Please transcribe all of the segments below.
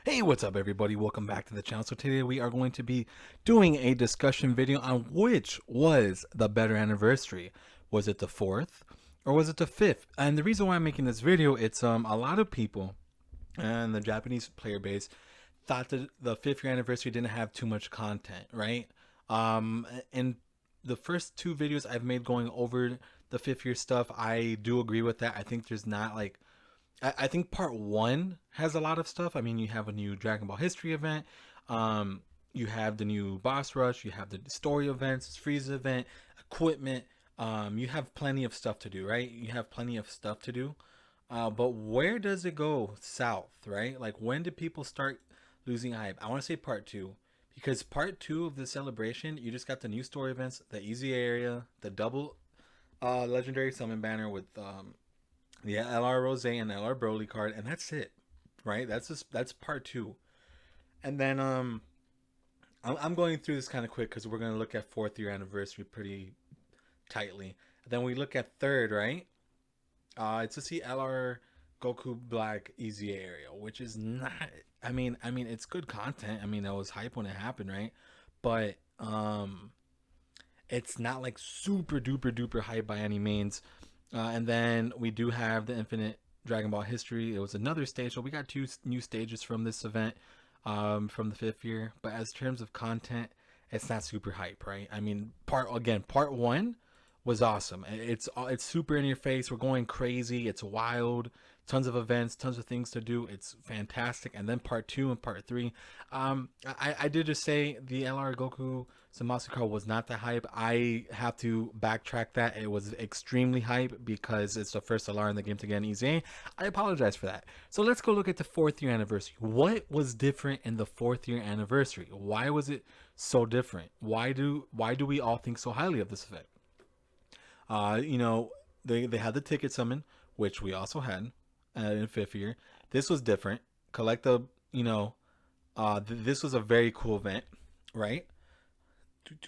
Hey, what's up everybody? Welcome back to the channel. So today we are going to be doing a discussion video on which was the better anniversary. Was it the 4th or was it the 5th? And the reason why I'm making this video, it's a lot of people and the Japanese player base thought that the 5th year anniversary didn't have too much content, right? In the first two videos I've made going over the 5th year stuff, I do agree with that. I think there's not like I think part one has a lot of stuff. I mean, you have a new Dragon Ball History event. Um, you have the new boss rush. You have the story events, Frieza event, equipment. You have plenty of stuff to do, right? You have plenty of stuff to do. But where does it go south, right? Like, when did people start losing hype? I want to say part two, because part two of the celebration, you just got the new story events, the easy area, the double legendary summon banner with the LR Rose and LR Broly card, and that's it, right? That's part two, and then I'm going through this kind of quick because we're gonna look at 4th year anniversary pretty tightly. Then we look at third, right? It's to see LR Goku Black Easy area, which is not. I mean, it's good content. I mean, that was hype when it happened, right? But it's not like super duper duper hype by any means. And then we do have the Infinite Dragon Ball History. It was another stage. So we got two new stages from this event from the 5th year. But as terms of content, it's not super hype, right? I mean, part one was awesome. It's super in your face. We're going crazy. It's wild. Tons of events, tons of things to do. It's fantastic. And then part two and part three. I did just say the LR Goku Zamasu card was not that hype. I have to backtrack that. It was extremely hype because it's the first LR in the game to get an easy. I apologize for that. So let's go look at the 4th year anniversary. What was different in the 4th year anniversary? Why was it so different? Why do we all think so highly of this event? You know, they had the ticket summon, which we also had in 5th year. This was different. Collect the, you know, this was a very cool event, right?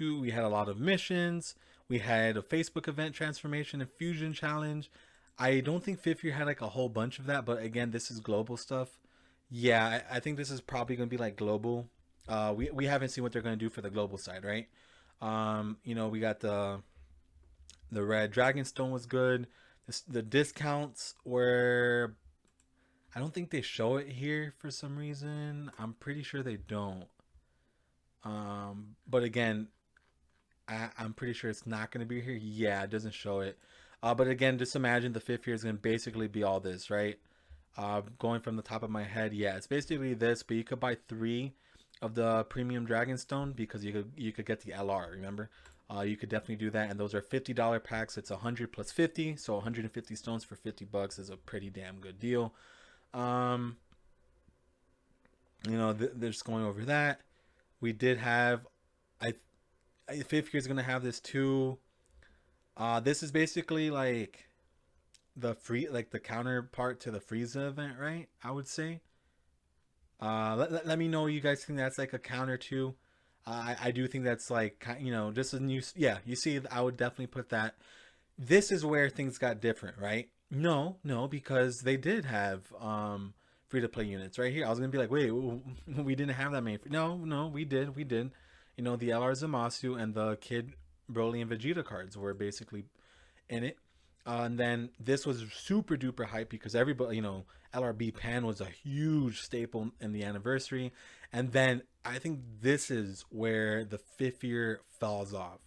We had a lot of missions. We had a Facebook event transformation and fusion challenge. I don't think 5th year had like a whole bunch of that, but again, this is global stuff. Yeah, I think this is probably gonna be like global. We haven't seen what they're gonna do for the global side, right? You know, we got the red dragonstone was good. The discounts were, I don't think they show it here for some reason. I'm pretty sure they don't. But again, I'm pretty sure it's not going to be here. Yeah, it doesn't show it. But again, just imagine the 5th year is going to basically be all this, right? Going from the top of my head, yeah, it's basically this. But you could buy 3 of the premium Dragonstone because you could get the LR. Remember, you could definitely do that, and those are $50 packs. It's 100 plus 50, so 150 stones for $50 is a pretty damn good deal. Um, you know, they're just going over that. We did have, I 5th year is gonna have this too. This is basically like like the counterpart to the Frieza event, right? I would say. Let me know you guys think that's like a counter to. I do think that's like, you know, just a new. Yeah, you see, I would definitely put that. This is where things got different, right? No, because they did have free to play units right here. I was gonna be like, wait, we didn't have that many. No, we did. You know, the LR Zamasu and the Kid Broly and Vegeta cards were basically in it. And then this was super duper hype because everybody, you know, LRB Pan was a huge staple in the anniversary. And then I think this is where the 5th year falls off.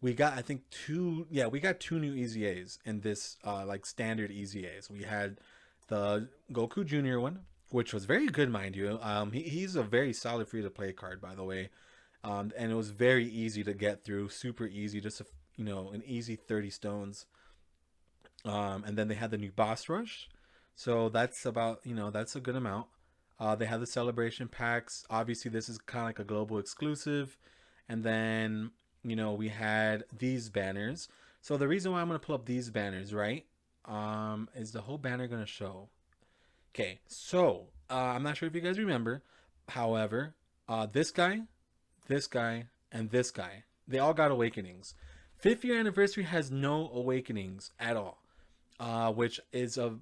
We got, I think, we got 2 new EZAs in this, like standard EZAs. We had the Goku Junior one, which was very good, mind you. He's a very solid free to play card, by the way. And it was very easy to get through, super easy, just a, you know, an easy 30 stones. And then they had the new boss rush, so that's about, you know, that's a good amount. They have the celebration packs. Obviously, this is kind of like a global exclusive. And then, you know, we had these banners. So the reason why I'm gonna pull up these banners, right, is the whole banner gonna show. Okay, so I'm not sure if you guys remember. However, this guy, and this guy, they all got awakenings. 5th year anniversary has no awakenings at all, which is a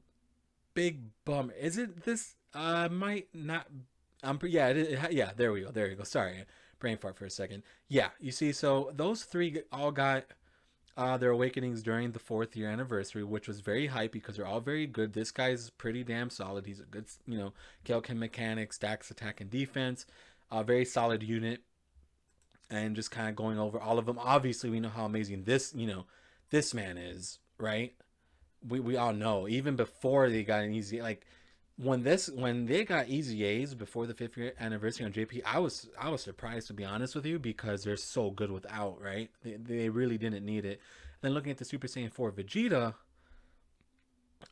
big bummer. Is it this? Might not. Yeah, yeah. There we go. There you go. Sorry, brain fart for a second. Yeah, you see, so those three all got their awakenings during the fourth year anniversary, which was very hype because they're all very good. This guy's pretty damn solid. He's a good, Kelkin mechanics, stacks attack and defense, a very solid unit, and just kind of going over all of them. Obviously, we know how amazing this man is, right? We all know even before they got an easy like when they got easy A's before the fifth year anniversary on JP, I was surprised to be honest with you because they're so good without, right? They really didn't need it. Then looking at the Super Saiyan 4 Vegeta,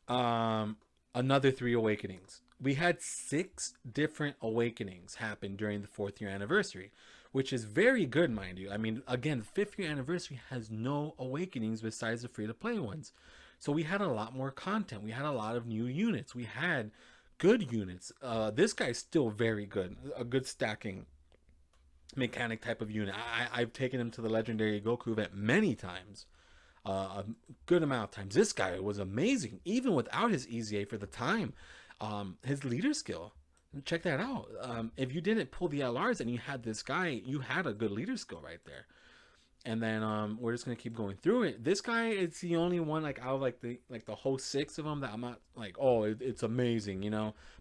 um, another three awakenings. We had six different awakenings happen during the fourth year anniversary, which is very good, mind you. I mean, again, the fifth year anniversary has no awakenings besides the free to play ones. So we had a lot more content. We had a lot of new units. We had good units. This guy's still very good. A good stacking mechanic type of unit. I've taken him to the legendary Goku event many times, a good amount of times. This guy was amazing, even without his EZA for the time. His leader skill, check that out. If you didn't pull the LRs and you had this guy, you had a good leader skill right there. And then we're just gonna keep going through it. This guy is the only one like out of the whole six of them that I'm not like, oh, it's amazing,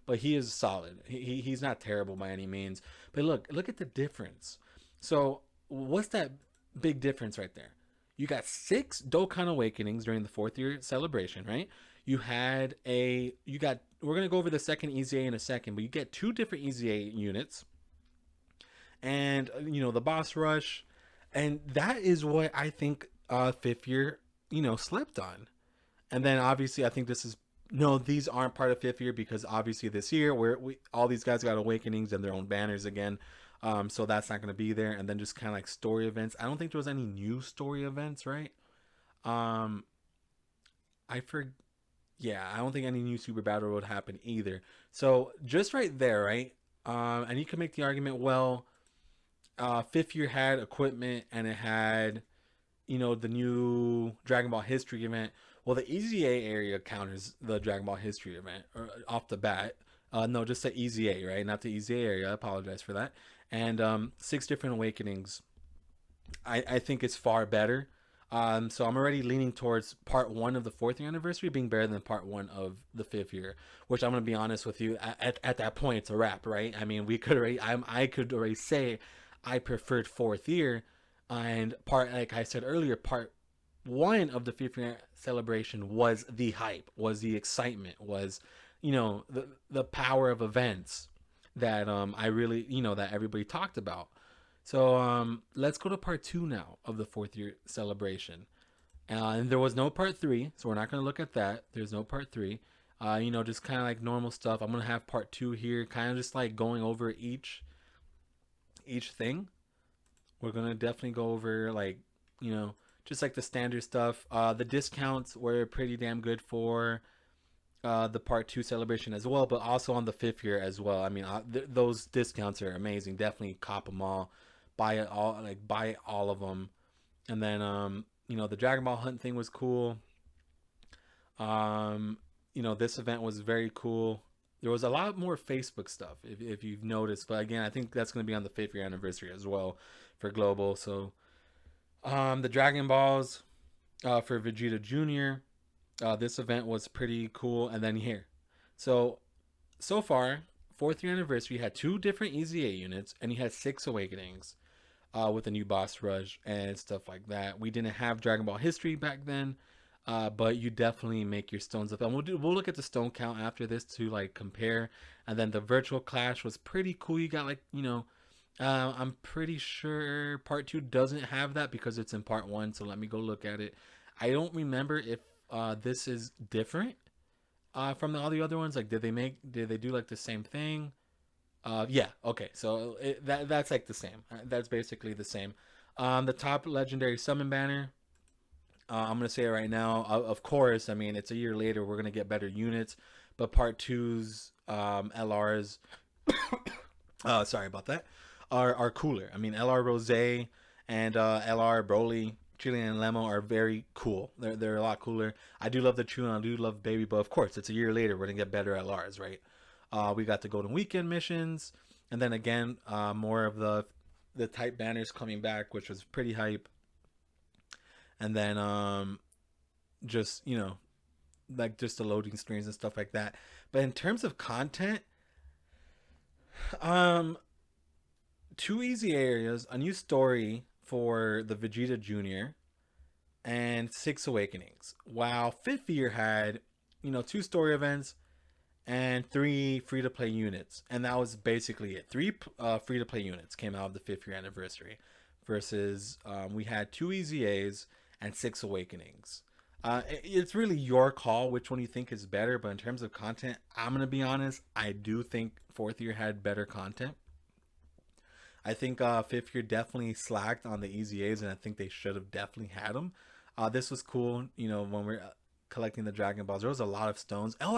But he is solid. He's not terrible by any means. But look at the difference. So what's that big difference right there? You got six Dokkan awakenings during the fourth year celebration, right? We're gonna go over the second EZA in a second, but you get two different EZA units, and the boss rush, and that is what I think fifth year slept on. And then obviously I think this is no, these aren't part of fifth year because obviously this year where we all these guys got awakenings and their own banners again. So that's not going to be there. And then just kind of like story events. I don't think there was any new story events, right? Um, I for Yeah, I don't think any new Super Battle would happen either. So just right there, right? And you can make the argument, well, fifth year had equipment and it had the new Dragon Ball History event. Well, the EZA area counters the Dragon Ball History event off the bat. No, just the EZA, right? Not the EZA area. I apologize for that. And six different awakenings. I think it's far better. So I'm already leaning towards part one of the fourth year anniversary being better than part one of the fifth year. Which I'm gonna be honest with you. At that point, it's a wrap, right? I mean, we could already. I could already say I preferred fourth year, and part like I said earlier, part one of the fifth year celebration was the hype, was the excitement, was the power of events that I really that everybody talked about. So let's go to part two now of the fourth year celebration. And there was no part three, so we're not going to look at that. There's no part three. Just kind of like normal stuff. I'm going to have part two here, kind of just like going over each thing. We're going to definitely go over like, just like the standard stuff. The discounts were pretty damn good for the part two celebration as well, but also on the fifth year as well. I mean, those discounts are amazing. Definitely cop them all, buy all of them. And then the Dragon Ball Hunt thing was cool. This event was very cool. There was a lot more Facebook stuff if you've noticed, but again, I think that's going to be on the fifth year anniversary as well for global. So the Dragon Balls for Vegeta Jr. This event was pretty cool. And then here, so far, fourth year anniversary had two different EZA units, and he had six awakenings with a new boss rush and stuff like that. We didn't have Dragon Ball History back then, but you definitely make your stones up. And we'll look at the stone count after this to like compare. And then the virtual clash was pretty cool. You got I'm pretty sure part two doesn't have that because it's in part one. So let me go look at it. I don't remember if this is different from all the other ones. Like, did they do like the same thing? Yeah, okay. So that's like the same. That's basically the same. The top legendary summon banner. I'm gonna say it right now. Of course, I mean it's a year later. We're gonna get better units, but part two's LRs. Sorry about that. Are cooler. I mean LR Rose and LR Broly, Chilean and Lemo are very cool. They're a lot cooler. I do love the True and I do love Baby, but of course it's a year later. We're gonna get better LRs, right? We got the Golden Weekend missions. And then again, more of the type banners coming back, which was pretty hype. And then just like just the loading screens and stuff like that. But in terms of content, um, two easy areas, a new story for the Vegeta Junior, and six awakenings. While fifth year had, two story events and three free to play units, and that was basically it. Three free to play units came out of the fifth year anniversary, versus we had two EZAs and six awakenings. It's really your call which one you think is better, but in terms of content, I'm gonna be honest. I do think fourth year had better content. I think fifth year definitely slacked on the EZAs, and I think they should have definitely had them. This was cool, when we're collecting the Dragon Balls. There was a lot of stones. Oh,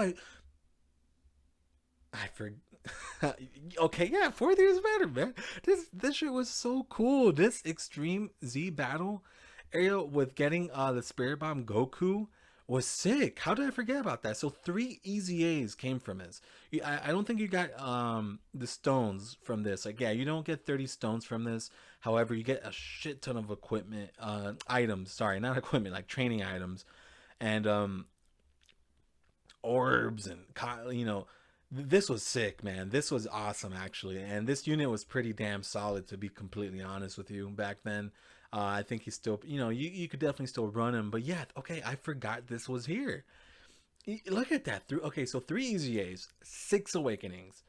I forgot. Okay, yeah, fourth year is better, man. This shit was so cool. This Extreme Z battle area with getting the Spirit Bomb Goku was sick. How did I forget about that? So three easy A's came from this. I don't think you got the stones from this. Like, yeah, you don't get 30 stones from this. However, you get a shit ton of equipment, items. Sorry, not equipment, like training items, and orbs, and this was sick, man. This was awesome, actually. And this unit was pretty damn solid, to be completely honest with you, back then. I think he's still, you could definitely still run him. But yeah, okay, I forgot this was here. Look at that. Okay, so three EZAs, six awakenings.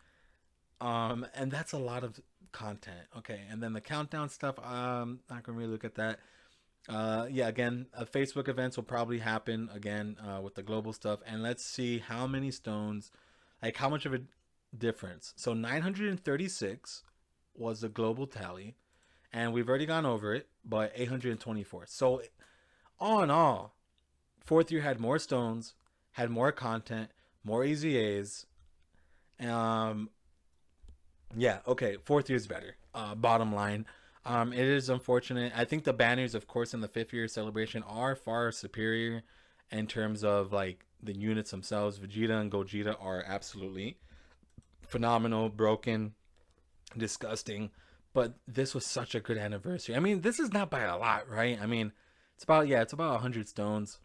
And that's a lot of content. Okay, and then the countdown stuff, not gonna really look at that. Yeah, again, Facebook events will probably happen again with the global stuff. And let's see how many stones, like how much of a difference. So 936 was the global tally, and we've already gone over it, but 824. So all in all, fourth year had more stones, had more content, more EZAs. Um, yeah, okay, fourth year is better. Bottom line, it is unfortunate. I think the banners, of course, in the fifth year celebration are far superior in terms of like the units themselves. Vegeta and Gogeta are absolutely phenomenal, broken, disgusting. But this was such a good anniversary. I mean, this is not by a lot, right? I mean, it's about 100 stones.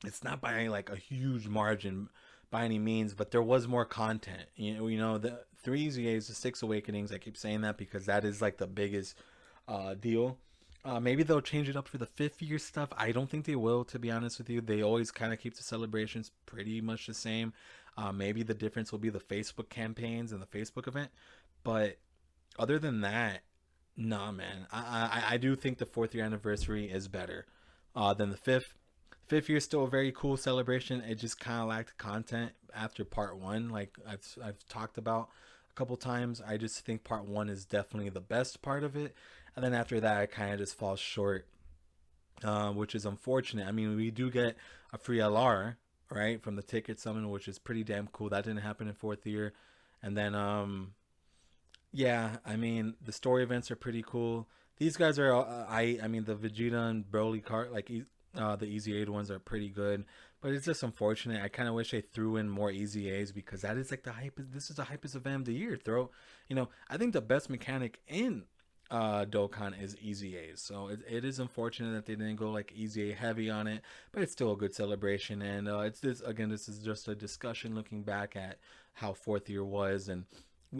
It's not by like a huge margin by any means, but there was more content. The three EZAs, the six awakenings. I keep saying that because that is like the biggest deal. Maybe they'll change it up for the fifth year stuff. I don't think they will, to be honest with you. They always kind of keep the celebrations pretty much the same. Maybe the difference will be the Facebook campaigns and the Facebook event. But other than that, nah, man. I do think the fourth year anniversary is better than the fifth. Fifth year is still a very cool celebration. It just kind of lacked content after part one, like I've talked about a couple times. I just think part one is definitely the best part of it, and then after that, it kind of just falls short, which is unfortunate. I mean, we do get a free LR, right, from the ticket summon, which is pretty damn cool. That didn't happen in fourth year, and then yeah, I mean the story events are pretty cool. These guys are I mean the Vegeta and Broly card, like the Easy 8 ones are pretty good, but it's just unfortunate. I kind of wish they threw in more Easy A's, because that is like the hype. This is the hypest event of the year. I think the best mechanic in Dokkan is Easy A's. So it is unfortunate that they didn't go like Easy A heavy on it, but it's still a good celebration. And it's this again. This is just a discussion looking back at how fourth year was and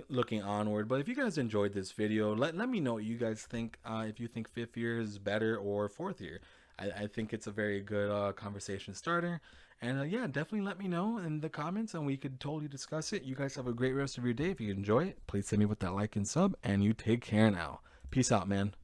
looking onward. But if you guys enjoyed this video, let me know what you guys think. If you think fifth year is better or fourth year. I think it's a very good conversation starter. And yeah, definitely let me know in the comments and we could totally discuss it. You guys have a great rest of your day. If you enjoy it, please send me with that like and sub. And you take care now. Peace out, man.